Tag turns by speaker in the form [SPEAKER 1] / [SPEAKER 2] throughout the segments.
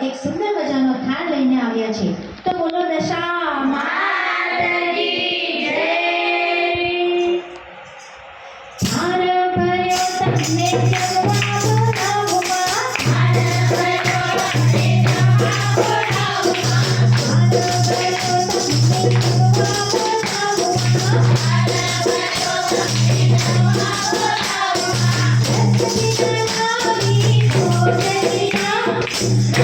[SPEAKER 1] એક સુંદર મજાનો થાળ લઈને આવ્યા છે. તો બોલો દશા માતની જય. થાળ ભર્યો તમને જમવા બોલાવવા, થાળ ભર્યો તમને જમવા બોલાવવા, થાળ ભર્યો તમને જમવા બોલાવવા, થાળ ભર્યો તમને જમવા બોલાવવા. રસગીરાની કોટડીયા,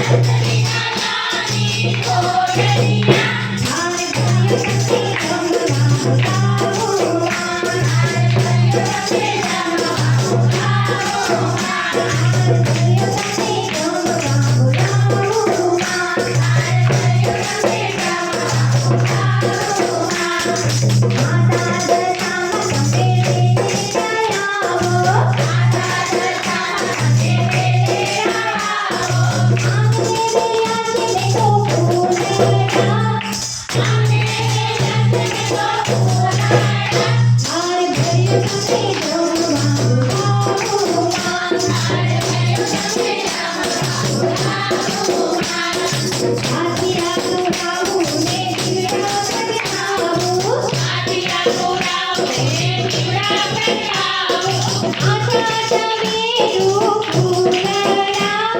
[SPEAKER 1] રસગીરાની કોટડીયા, થાળ ભર્યો તમને જમવા બોલાવવા, થાળ ભર્યો તમને જમવા બોલાવવા, થાળ ભર્યો તમને જમવા બોલાવવા, થાળ ભર્યો તમને જમવા બોલાવવા. માતા દશામાં તમે લઈને ગયા આવો, માતા દશામાં તમે લઈને આવો, આંગણે રહ્યા છે મેં તો ફૂલડા, આંગણે રહ્યા છે મેં તો ફૂલડા, થાળ ભર્યો તમને જમવા બોલાવવા, થાળ ભર્યો તમને જમવા બોલાવવા. હાથિયાનું રાવું ને દીવડા પ્રગટાવું, હાથિયાનું રાવું ને દીવડા પ્રગટાવું, આછા આછા વેરું ફૂલડા, આછા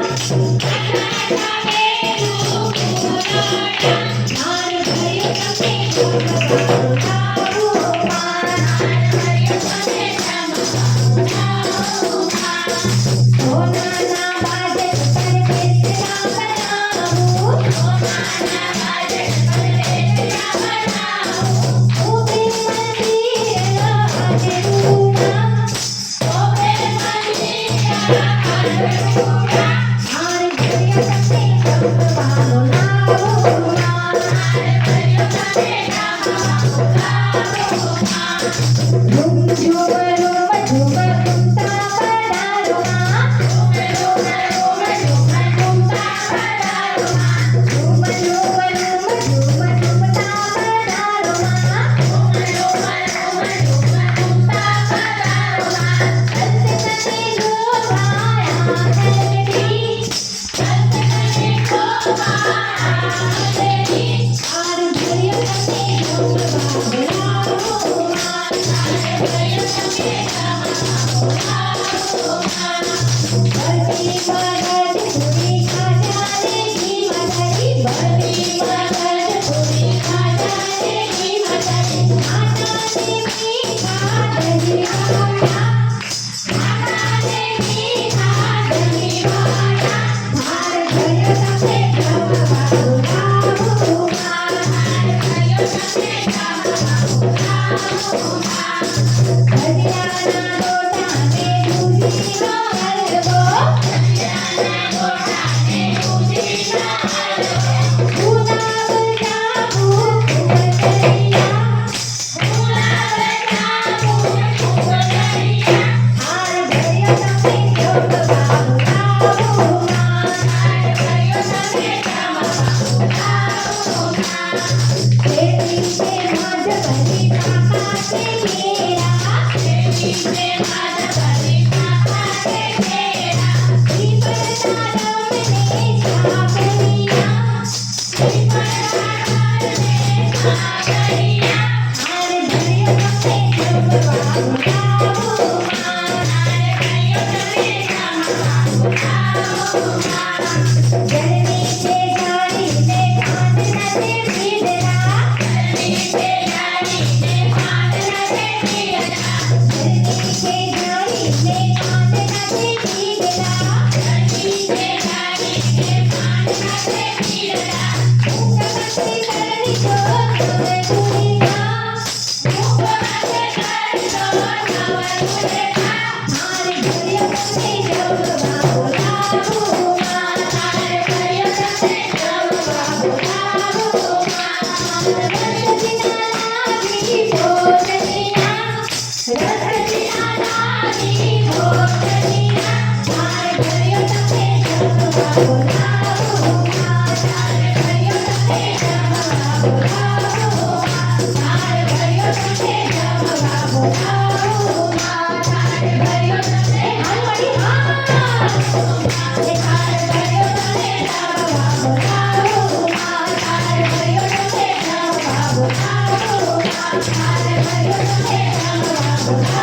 [SPEAKER 1] આછા વેરું ફૂલડા, થાળ ભર્યો તમને જમવા બોલાવવા, થાળ ભર્યો તમને જમવા બોલાવવા. સોનાના બાજટ પર બેસરા બનાવું, સોનાના બાજટ પર બેસરા બનાવું, ઉભે મંદિર આગળુડા, ઉભે મંદિર આગળુડા, થાળ ભર્યો તમને જમવા બોલાવવા, થાળ ભર્યો તમને જમવા બોલાવવા. રૂમ ઝુમ રૂમ ઝુમ ઘૂમતા પધારોમાં, રૂમ ઝુમ રૂમ ઝુમ ઘૂમતા પધારોમાં, રૂમ ઝુમ રૂમ ઝુમ ઘૂમતા પધારોમાં, રૂમ ઝુમ રૂમ ઝુમ ઘૂમતા પધારોમાં. સંત કને ગોવાયા દેવી, સંત કને ગોવાયા દેવી, થાળ ભર્યો તમને જમવા બોલાવવા, થાળ ભર્યો તમને જમવા બોલાવવા. બરફી મગજ પૂરી ખાજા રે ઘી માતાજી, બરફી મગજ પૂરી ખાજા રે ઘી માતાજી, માતાને મીઠા દહીં વાળા, માતાને મીઠા દહીં વાળા, થાળ ભર્યો તમને જમવા બોલાવવા, થાળ ભર્યો તમને જમવા બોલાવવા. દરિયાના લોટાને દૂધીનો હલવો, દરિયાના લોટાને દૂધીનો હલવો, ગુલાબ જાંબુ ફૂલકરિયા, ગુલાબ જાંબુ ફૂલકરિયા, થાળ ભર્યો તમને જમવા બોલાવવા, થાળ ભર્યો તમને જમવા બોલાવવા. ખેતી છે માજ ભરી કાકા છે ઘેરા, ખેતી છે માજ ભરી કાકા છે ઘેરા, પીપળના ડાળને સાકરિયા, પીપળના ડાળને સાકરિયા, થાળ ભર્યો તમને જમવા બોલાવવા, થાળ ભર્યો તમને જમવા બોલાવવા. ગરમી છે જાડીને ભાન નથી ભીડરા, ગરમી છે જાડીને ભાન નથી ભીડરા, ગરમી છે જાડીને ભાન નથી ભીડરા, ગરમી છે જાડીને ભાન નથી ભીડરા. ઊંઘમાંથી કરી દો તમે દુનિયા, ઊંઘમાંથી કરી દો તમે દુનિયા, થાળ ભર્યો તમને જમવા બોલાવવા, થાળ ભર્યો તમને જમવા બોલાવવા. રસગીરાની કોટડીયા, રસગીરાની કોટડીયા, થાળ ભર્યો તમને જમવા બોલાવવા, થાળ ભર્યો તમને જમવા બોલાવવા, થાળ ભર્યો તમને જમવા બોલાવવા. આવ્યા